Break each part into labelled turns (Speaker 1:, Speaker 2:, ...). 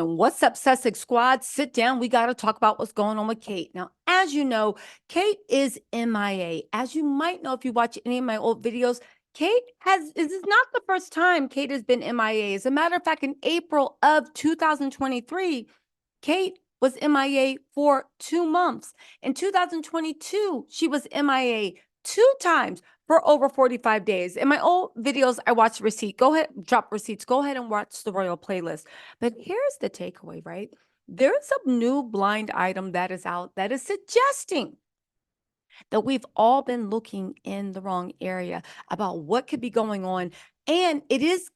Speaker 1: What's up, Sussex Squad? Sit down. We got to talk about what's going on with Kate. Now, as you know, Kate is MIA. As you might know if you watch any of my old videos, this is not the first time Kate has been MIA. As a matter of fact, in April of 2023, Kate was MIA for 2 months. In 2022, she was MIA 2 times for over 45 days. In my old videos, I watched receipt. Go ahead, drop receipts. Go ahead and watch the Royal playlist. But here's the takeaway, right? There's a new blind item that is out that is suggesting that we've all been looking in the wrong area about what could be going on. And it is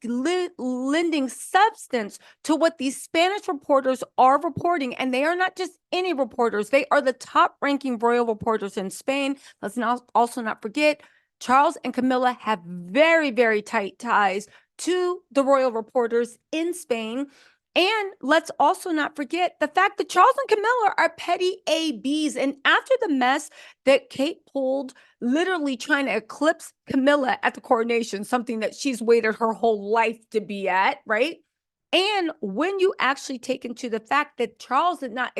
Speaker 1: lending substance to what these Spanish reporters are reporting. And they are not just any reporters, they are the top ranking royal reporters in Spain. Let's also not forget, Charles and Camilla have very, very tight ties to the royal reporters in Spain. And let's also not forget the fact that Charles and Camilla are petty ABs. And after the mess that Kate pulled, literally trying to eclipse Camilla at the coronation, something that she's waited her whole life to be at, right? And when you actually take into the fact that Charles did not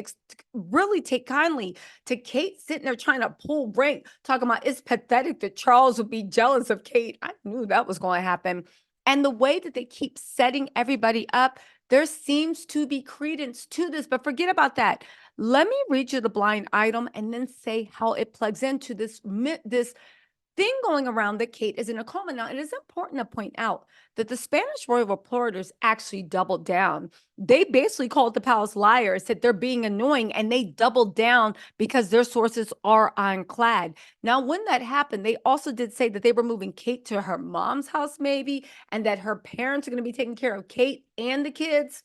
Speaker 1: really take kindly to Kate sitting there trying to pull rank, talking about it's pathetic that Charles would be jealous of Kate. I knew that was going to happen. And the way that they keep setting everybody up, there seems to be credence to this, but forget about that. Let me read you the blind item and then say how it plugs into this thing going around that Kate is in a coma. Now, it is important to point out that the Spanish royal reporters actually doubled down. They basically called the palace liars, said they're being annoying, and they doubled down because their sources are ironclad. Now, when that happened, they also did say that they were moving Kate to her mom's house, maybe, and that her parents are going to be taking care of Kate and the kids.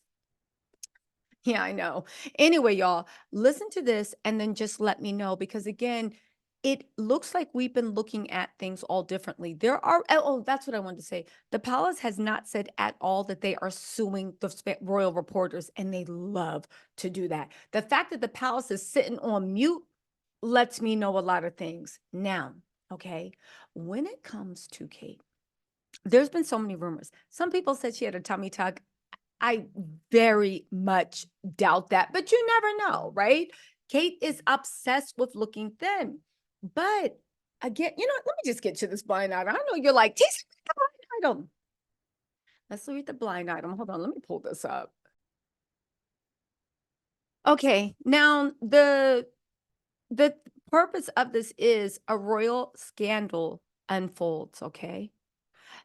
Speaker 1: Yeah, I know. Anyway, y'all, listen to this and then just let me know because again, it looks like we've been looking at things all differently. That's what I wanted to say. The palace has not said at all that they are suing the royal reporters, and they love to do that. The fact that the palace is sitting on mute lets me know a lot of things. Now, okay, when it comes to Kate, there's been so many rumors. Some people said she had a tummy tuck. I very much doubt that, but you never know, right? Kate is obsessed with looking thin. But again, let me just get to this blind item. I know you're like, teach me the blind item. Let's read the blind item. Hold on, let me pull this up. Okay, now the purpose of this is a royal scandal unfolds, okay?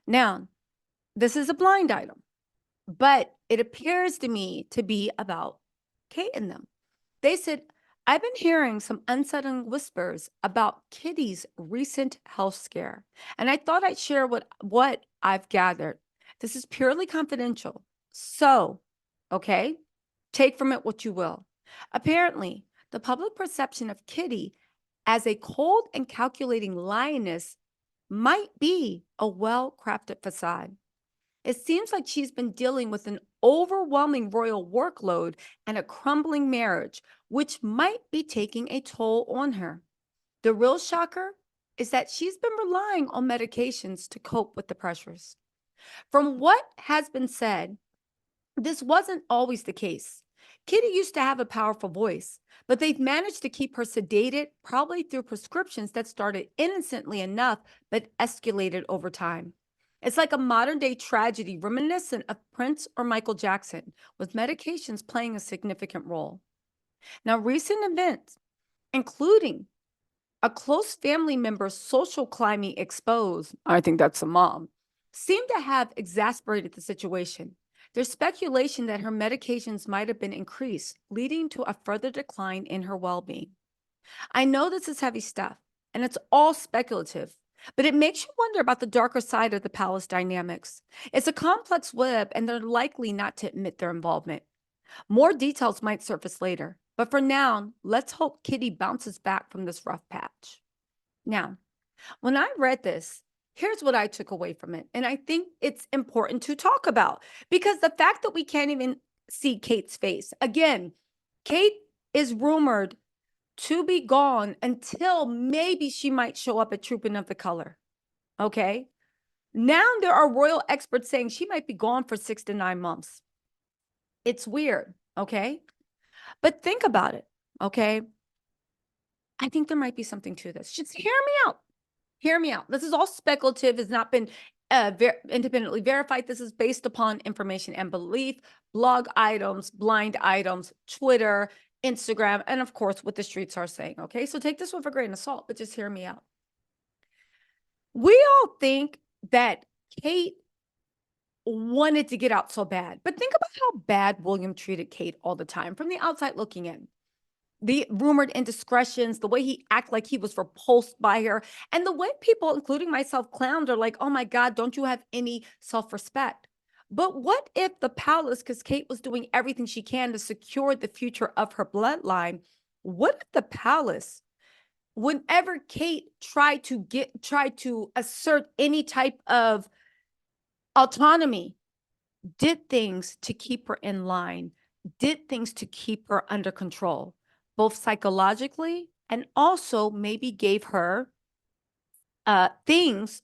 Speaker 1: Now, this is a blind item. But it appears to me to be about Kate and them. They said, I've been hearing some unsettling whispers about Kitty's recent health scare, and I thought I'd share what I've gathered. This is purely confidential. So, okay, take from it what you will. Apparently, the public perception of Kitty as a cold and calculating lioness might be a well-crafted facade. It seems like she's been dealing with an overwhelming royal workload and a crumbling marriage, which might be taking a toll on her. The real shocker is that she's been relying on medications to cope with the pressures. From what has been said, this wasn't always the case. Kitty used to have a powerful voice, but they've managed to keep her sedated, probably through prescriptions that started innocently enough but escalated over time. It's like a modern day tragedy reminiscent of Prince or Michael Jackson, with medications playing a significant role. Now, recent events, including a close family member's social climbing exposed, I think that's a mom, seem to have exasperated the situation. There's speculation that her medications might have been increased, leading to a further decline in her well being. I know this is heavy stuff, and it's all speculative, but it makes you wonder about the darker side of the palace dynamics. It's a complex web, and they're likely not to admit their involvement. More details might surface later, but for now, let's hope Kitty bounces back from this rough patch. Now, when I read this, here's what I took away from it, and I think it's important to talk about because the fact that we can't even see Kate's face, again, Kate is rumored to be gone until maybe she might show up at Trooping of the Color. Okay. Now there are royal experts saying she might be gone for 6 to 9 months. It's weird. Okay. But think about it. Okay. I think there might be something to this. Just hear me out. Hear me out. This is all speculative, has not been independently verified. This is based upon information and belief, blog items, blind items, Twitter, Instagram, and of course, what the streets are saying. Okay. So take this with a grain of salt, but just hear me out. We all think that Kate wanted to get out so bad, but think about how bad William treated Kate all the time from the outside looking in. The rumored indiscretions, the way he acted like he was repulsed by her, and the way people, including myself, clowned her like, oh my God, don't you have any self respect? But what if the palace, because Kate was doing everything she can to secure the future of her bloodline, what if the palace, whenever Kate tried to assert any type of autonomy, did things to keep her in line, did things to keep her under control, both psychologically and also maybe gave her things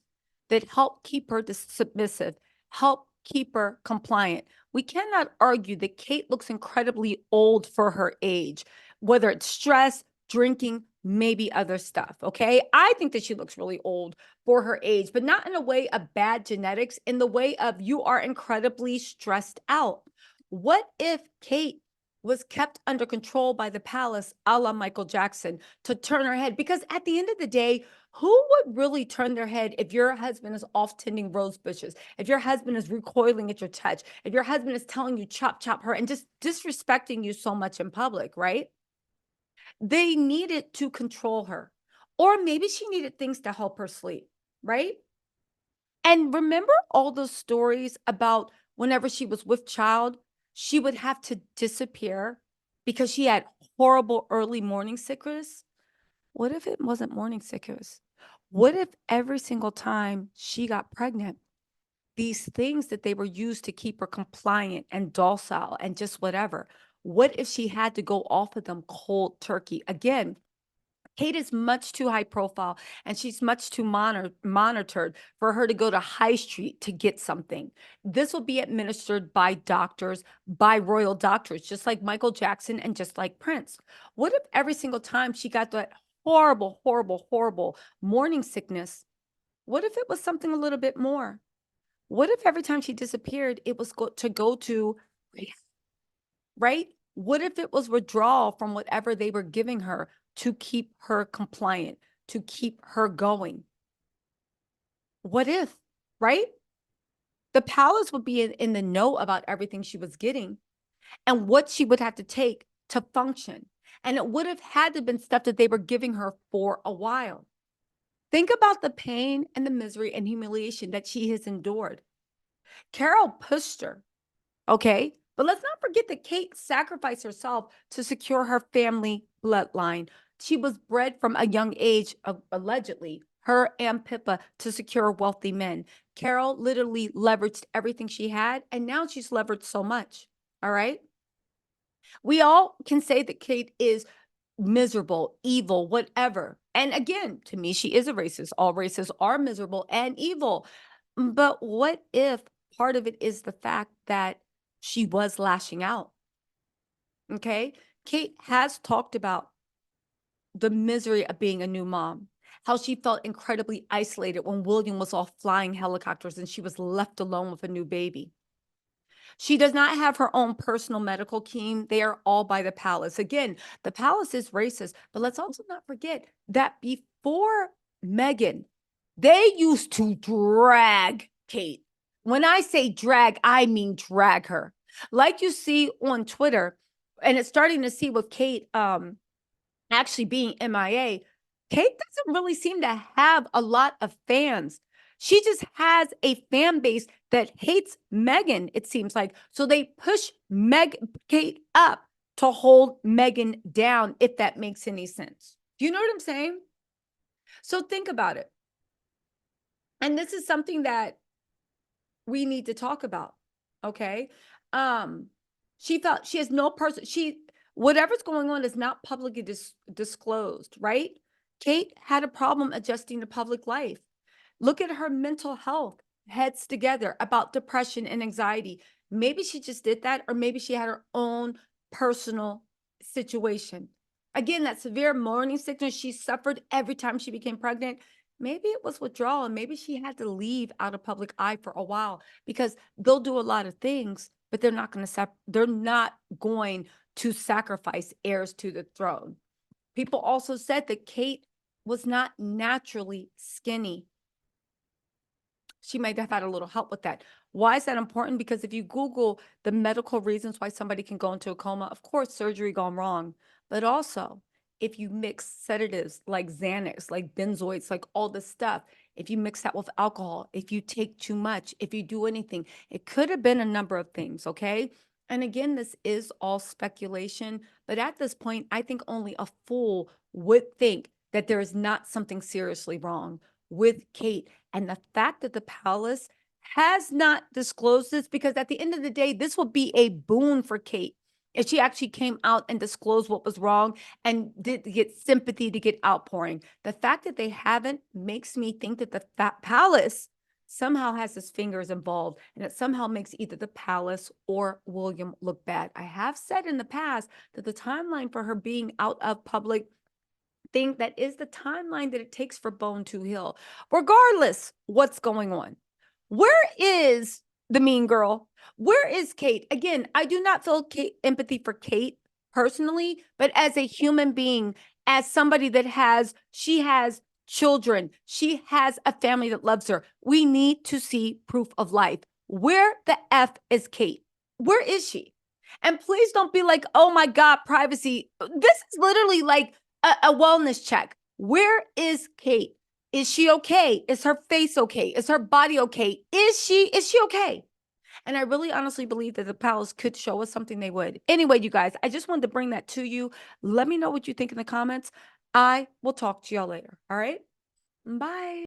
Speaker 1: that help keep her submissive, help keep her compliant. We cannot argue that Kate looks incredibly old for her age, whether it's stress, drinking, maybe other stuff. Okay. I think that she looks really old for her age, but not in a way of bad genetics, in the way of you are incredibly stressed out. What if Kate was kept under control by the palace, a la Michael Jackson, to turn her head? Because at the end of the day, who would really turn their head if your husband is off tending rose bushes, if your husband is recoiling at your touch, if your husband is telling you chop, chop her and just disrespecting you so much in public, right? They needed to control her. Or maybe she needed things to help her sleep, right? And remember all those stories about whenever she was with child, she would have to disappear because she had horrible early morning sickness? What if it wasn't morning sickness? What if every single time she got pregnant, these things that they were used to keep her compliant and docile and just whatever, what if she had to go off of them cold turkey? Again, Kate is much too high profile and she's much too monitored for her to go to high street to get something. This will be administered by doctors, by royal doctors, just like Michael Jackson and just like Prince. What if every single time she got that horrible, horrible, horrible morning sickness, what if it was something a little bit more? What if every time she disappeared, it was to go to, right? What if it was withdrawal from whatever they were giving her to keep her compliant, to keep her going? What if, right? The palace would be in the know about everything she was getting and what she would have to take to function. And it would have had to have been stuff that they were giving her for a while. Think about the pain and the misery and humiliation that she has endured. Carol pushed her, okay? But let's not forget that Kate sacrificed herself to secure her family bloodline. She was bred from a young age, allegedly, her and Pippa, to secure wealthy men. Carol literally leveraged everything she had, and now she's leveraged so much. All right. We all can say that Kate is miserable, evil, whatever. And again, to me, she is a racist. All racists are miserable and evil. But what if part of it is the fact that she was lashing out? Okay. Kate has talked about the misery of being a new mom, how she felt incredibly isolated when William was off flying helicopters and she was left alone with a new baby. She does not have her own personal medical team. They are all by the palace. Again, the palace is racist, but let's also not forget that before Meghan, they used to drag Kate. When I say drag, I mean drag her. Like you see on Twitter, and it's starting to see with Kate actually being MIA, Kate doesn't really seem to have a lot of fans. She just has a fan base that hates Meghan, it seems like. So they push Kate up to hold Meghan down, if that makes any sense. Do you know what I'm saying? So think about it. And this is something that we need to talk about. Okay. She felt she has no person, whatever's going on is not publicly disclosed, right? Kate had a problem adjusting to public life. Look at her mental health, heads together, about depression and anxiety. Maybe she just did that, or maybe she had her own personal situation. Again, that severe morning sickness she suffered every time she became pregnant, maybe it was withdrawal, and maybe she had to leave out of public eye for a while because they'll do a lot of things, but they're not going to sacrifice heirs to the throne. People also said that Kate was not naturally skinny. She might have had a little help with that. Why is that important? Because if you Google the medical reasons why somebody can go into a coma, of course, surgery gone wrong, but also if you mix sedatives like Xanax, like benzoids, like all this stuff, if you mix that with alcohol, if you take too much, if you do anything, it could have been a number of things, okay? And again, this is all speculation, but at this point, I think only a fool would think that there is not something seriously wrong with Kate. And the fact that the palace has not disclosed this, because at the end of the day, this will be a boon for Kate if she actually came out and disclosed what was wrong and did get sympathy to get outpouring. The fact that they haven't makes me think that the palace somehow has his fingers involved, and it somehow makes either the palace or William look bad. I have said in the past that the timeline for her being out of public think that is the timeline that it takes for bone to heal, regardless what's going on. Where is the mean girl? Where is Kate? Again, I do not feel empathy for Kate personally, but as a human being, as somebody she has children, she has a family that loves her. We need to see proof of life. Where the F is Kate? Where is she? And please don't be like, oh my God, privacy. This is literally like a wellness check. Where is Kate? Is she okay? Is her face okay? Is her body okay? Is she okay? And I really honestly believe that the palace could show us something they would. Anyway, you guys, I just wanted to bring that to you. Let me know what you think in the comments. I will talk to y'all later. All right. Bye.